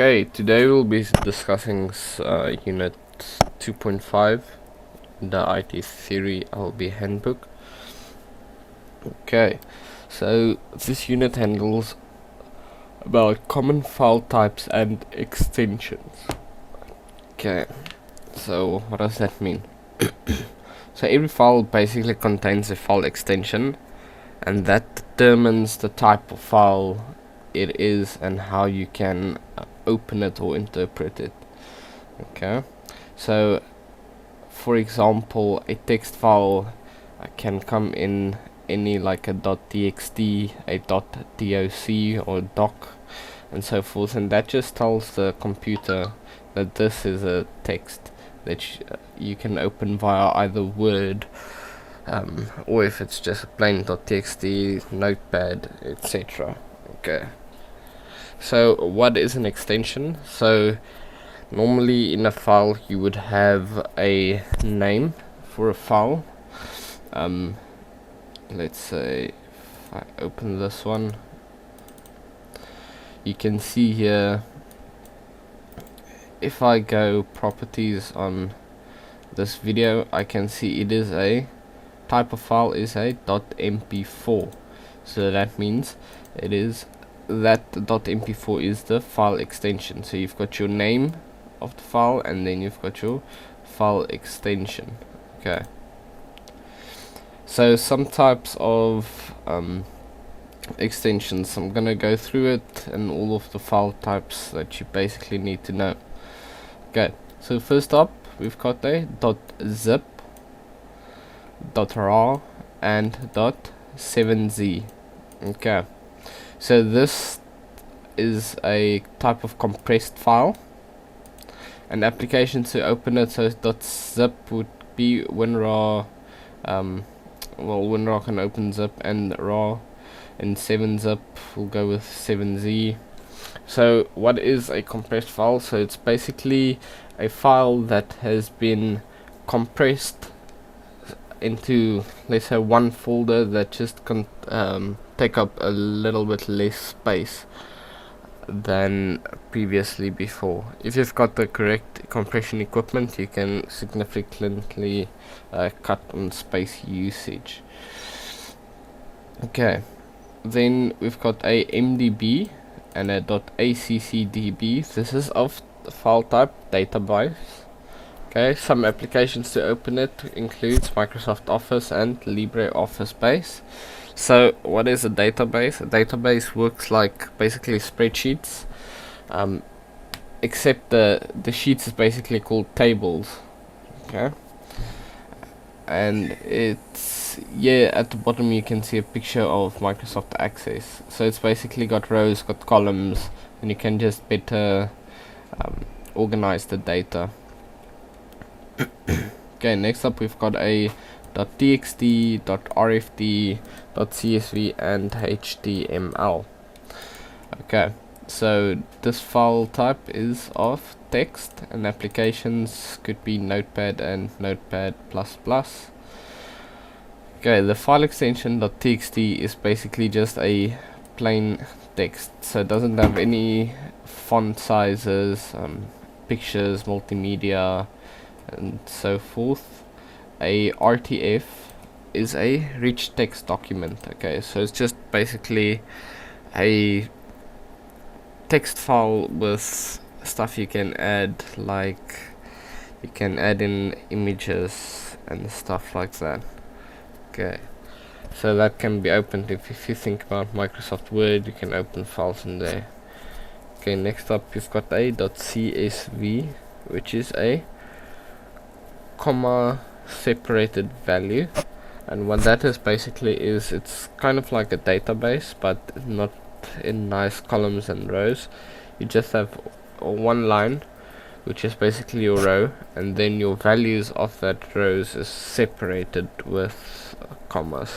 Okay, today we'll be discussing Unit 2.5, the IT Theory LB Handbook. Okay, so this unit handles about common file types and extensions. Okay, so what does that mean? So every file basically contains a file extension, and that determines the type of file it is and how you can open it or interpret it. Okay, so for example, a text file can come in any like a .txt, a .doc or doc and so forth, and that just tells the computer that this is a text that you can open via either Word or if it's just a plain .txt, notepad, etc. Okay, so what is an extension? So normally in a file you would have a name for a file. Let's say if I open this one, you can see here, if I go properties on this video, I can see it is a type of file is a .mp4, so that means it is that .mp4 is the file extension. So you've got your name of the file and then you've got your file extension. Okay, so some types of extensions, I'm gonna go through it and all of the file types that you basically need to know. Okay, so first up we've got a .zip, .rar and .7z. okay, so this is a type of compressed file, and application to open it. So .zip would be WinRAR, WinRAR can open zip and RAR, and 7zip will go with 7z. So what is a compressed file? So it's basically a file that has been compressed into, let's say, one folder that just take up a little bit less space than previously before. If you've got the correct compression equipment, you can significantly cut on space usage. Okay, then we've got a MDB and a .accdb. This is of the file type database. Okay, some applications to open it includes Microsoft Office and LibreOffice Base. So what is a database? A database works like basically spreadsheets, except the sheets is basically called tables. Okay, and it's, yeah, at the bottom you can see a picture of Microsoft Access. So it's basically got rows, got columns, and you can just better organize the data. Okay, next up we've got a .txt, .rfd, .csv and HTML. Okay, so this file type is of text, and applications could be Notepad and Notepad++. Okay, the file extension .txt is basically just a plain text, so it doesn't have any font sizes, pictures, multimedia and so forth. A RTF is a rich text document. Okay, so it's just basically a text file with stuff you can add, like you can add in images and stuff like that. Okay, so that can be opened. If you think about Microsoft Word, you can open files in there. Okay, next up you've got a .csv, which is a comma separated value, and what that is basically is, it's kind of like a database but not in nice columns and rows. You just have one line which is basically your row, and then your values of that rows is separated with commas.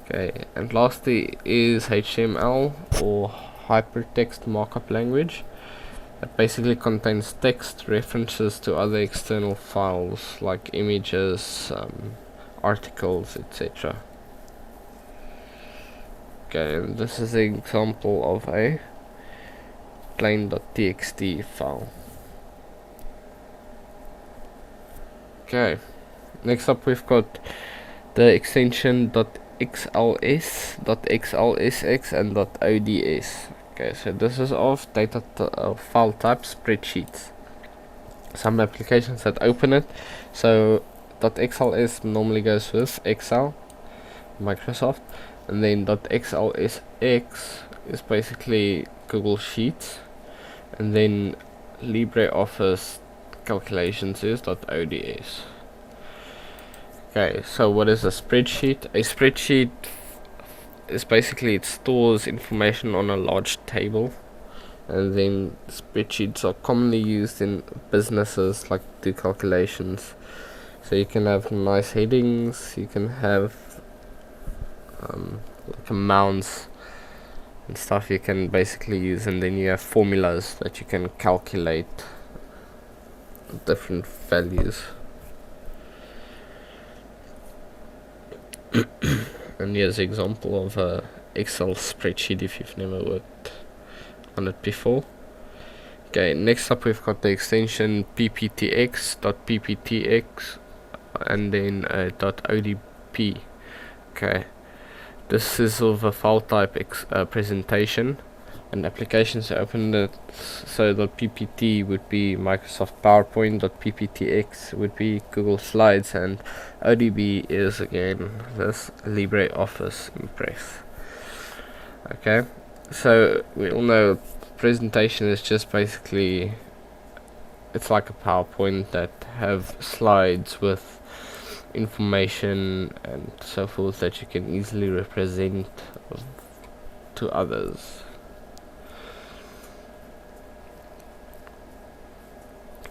Okay, and lastly is HTML, or hypertext markup language. It basically contains text, references to other external files like images, articles, etc. Okay, and this is an example of a plain.txt file. Okay, next up we've got the extension .xls, .xlsx and .ods. Okay, so this is of data file type spreadsheets. Some applications that open it, so .xls normally goes with Excel, Microsoft, and then .xlsx is basically Google Sheets, and then LibreOffice calculations is .ods. Okay, so what is a spreadsheet? A spreadsheet is basically, it stores information on a large table, and then spreadsheets are commonly used in businesses like do calculations. So you can have nice headings, you can have like amounts and stuff you can basically use, and then you have formulas that you can calculate different values. And here's an example of a Excel spreadsheet if you've never worked on it before. Okay, next up we've got the extension Pptx, .pptx, and then .odp. Okay, this is of a file type presentation, and applications are open it. So .ppt would be Microsoft PowerPoint, .pptx would be Google Slides, and ODB is again this LibreOffice Impress. Okay, so we all know presentation is just basically, it's like a PowerPoint that have slides with information and so forth that you can easily represent to others.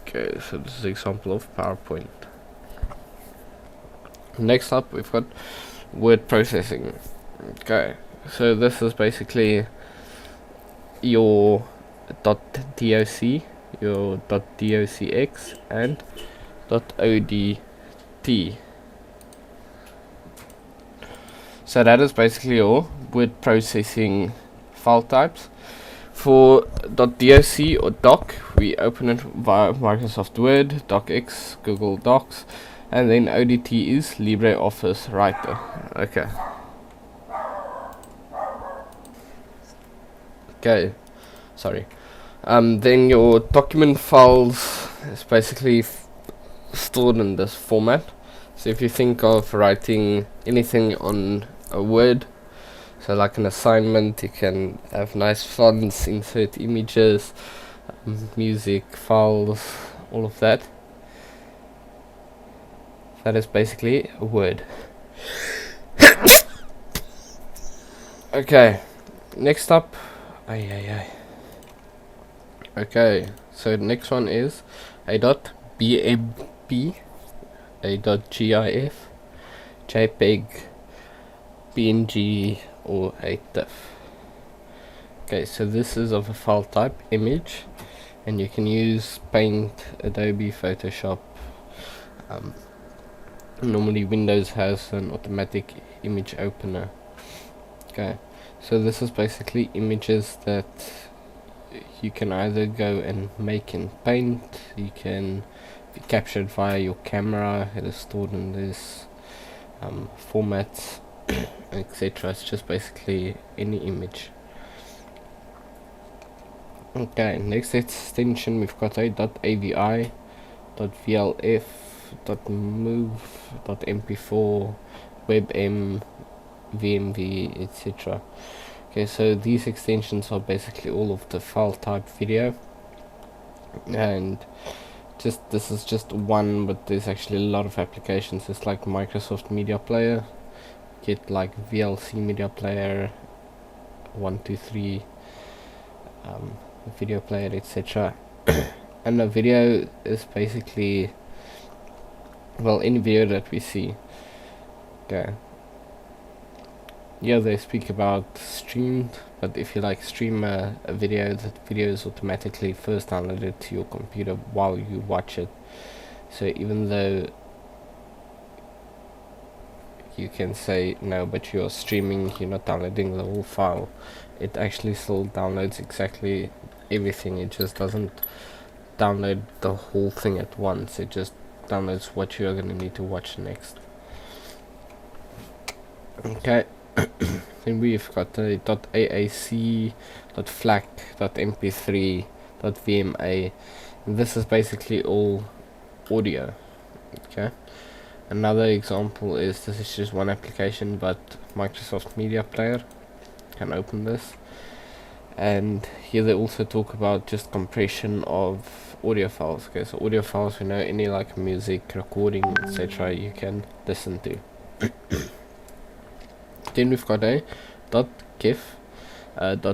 Okay, so this is an example of PowerPoint. Next up we've got word processing. Okay, so this is basically your .doc, your .docx and .odt. So that is basically your word processing file types. For .doc or doc, we open it via Microsoft Word, docx, Google Docs, and then ODT is LibreOffice Writer. Okay. Okay, sorry. Then your document files is basically stored in this format. So if you think of writing anything on a Word, so like an assignment, you can have nice fonts, insert images, music files, all of that. That is basically a Word. Okay, next up. Okay, so the next one is a .bmp, a .gif, JPEG, PNG, or a TIFF. Okay, so this is of a file type image, and you can use Paint, Adobe, Photoshop. Normally Windows has an automatic image opener. Okay, so this is basically images that you can either go and make in Paint, you can be captured via your camera, it is stored in this formats, etc. It's just basically any image. Okay, next extension we've got a .avi, .vlf, .mov, .mp4, WebM, VMV, etc. Okay, so these extensions are basically all of the file type video, and this is just one, but there's actually a lot of applications. It's like Microsoft Media Player, get like VLC Media Player, 123 video player, etc. And a video is basically, well, any video that we see. Okay, yeah, they speak about streamed, but if you like stream a video, that video is automatically first downloaded to your computer while you watch it. So even though you can say no, but you're streaming, you're not downloading the whole file, it actually still downloads exactly everything. It just doesn't download the whole thing at once. It just downloads what you're going to need to watch next. Okay. Then we've got a .aac, .flac, .mp3, .vma. And this is basically all audio. Okay. Another example is, this is just one application, but Microsoft Media Player. Can open this. And here they also talk about just compression of audio files. Okay, so audio files, we know any like music, recording, etc. you can listen to. Then we've got a .gif, .swf.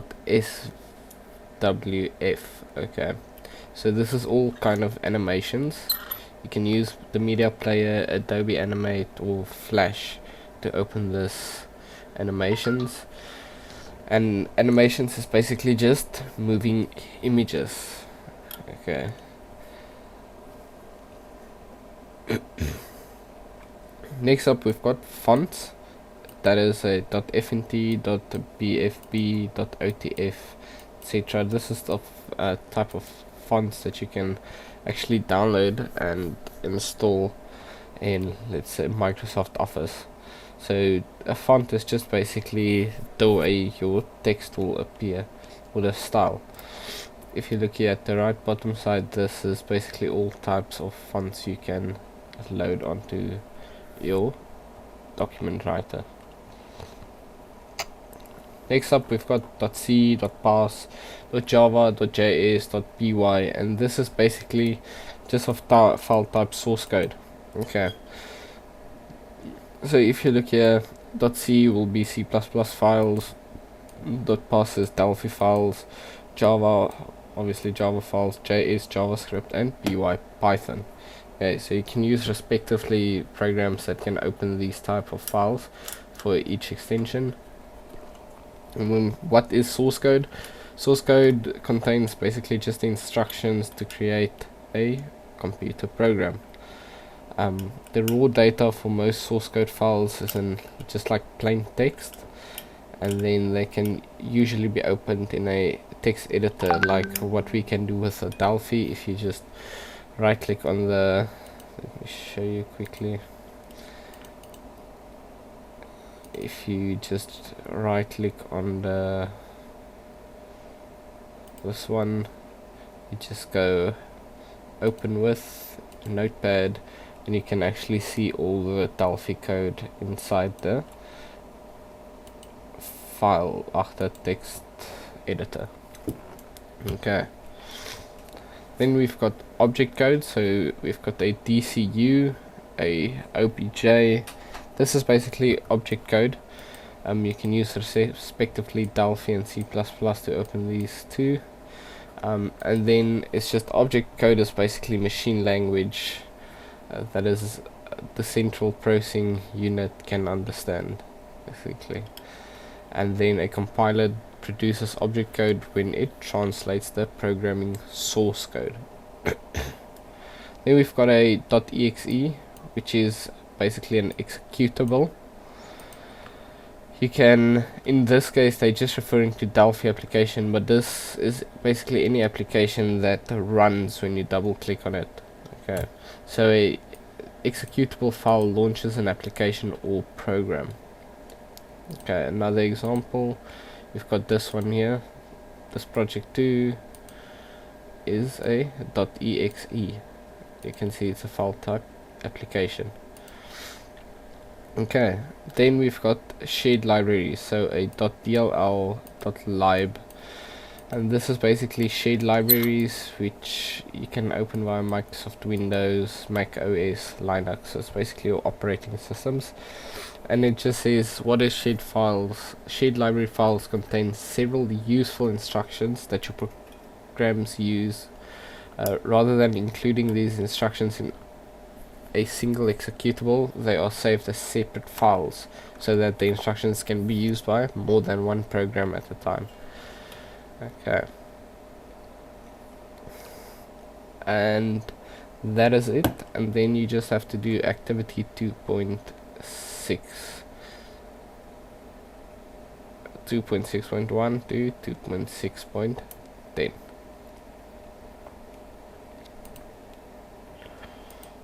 Okay, so this is all kind of animations. You can use the media player, Adobe Animate, or Flash to open this animations. And animations is basically just moving images. Okay. Next up, we've got fonts. That is a .fnt, .bfb, .otf, etc. This is the type of fonts that you can actually download and install in, let's say, Microsoft Office. So a font is just basically the way your text will appear, or the style. If you look here at the right bottom side, this is basically all types of fonts you can load onto your document writer. Next up, we've got .c, .parse, .java, .js, .py, and this is basically just of file type source code. Okay. So if you look here, .c will be C++ files, .parse is Delphi files, Java, obviously Java files, JS JavaScript, and py Python. Okay, so you can use respectively programs that can open these type of files for each extension. And then what is source code? Source code contains basically just the instructions to create a computer program. The raw data for most source code files is in just like plain text, and then they can usually be opened in a text editor, like what we can do with a Delphi. If you just right click on the, let me show you quickly. If you just right click on the this one, you just go open with Notepad, and you can actually see all the Delphi code inside the file after text editor. Okay. Then we've got object code, so we've got a DCU, a OBJ. This is basically object code. You can use respectively Delphi and C++ to open these two. And then it's just object code is basically machine language that is the central processing unit can understand, basically. And then a compiler produces object code when it translates the programming source code. Then we've got a .exe, which is basically an executable. You can, in this case, they're just referring to Delphi application, but this is basically any application that runs when you double click on it. Okay, so a executable file launches an application or program. Okay, another example, we've got this one here. This project 2 is a .exe. You can see it's a file type application. Okay, then we've got shared libraries, so a .dll, .lib, and this is basically shared libraries which you can open via Microsoft Windows, Mac OS, Linux. So it's basically your operating systems. And it just says, what is shared files? Shared library files contain several useful instructions that your programs use. Rather than including these instructions in a single executable, they are saved as separate files so that the instructions can be used by more than one program at a time. Okay, and that is it. And then you just have to do activity 2.6, 2.6.1 to 2.6.10.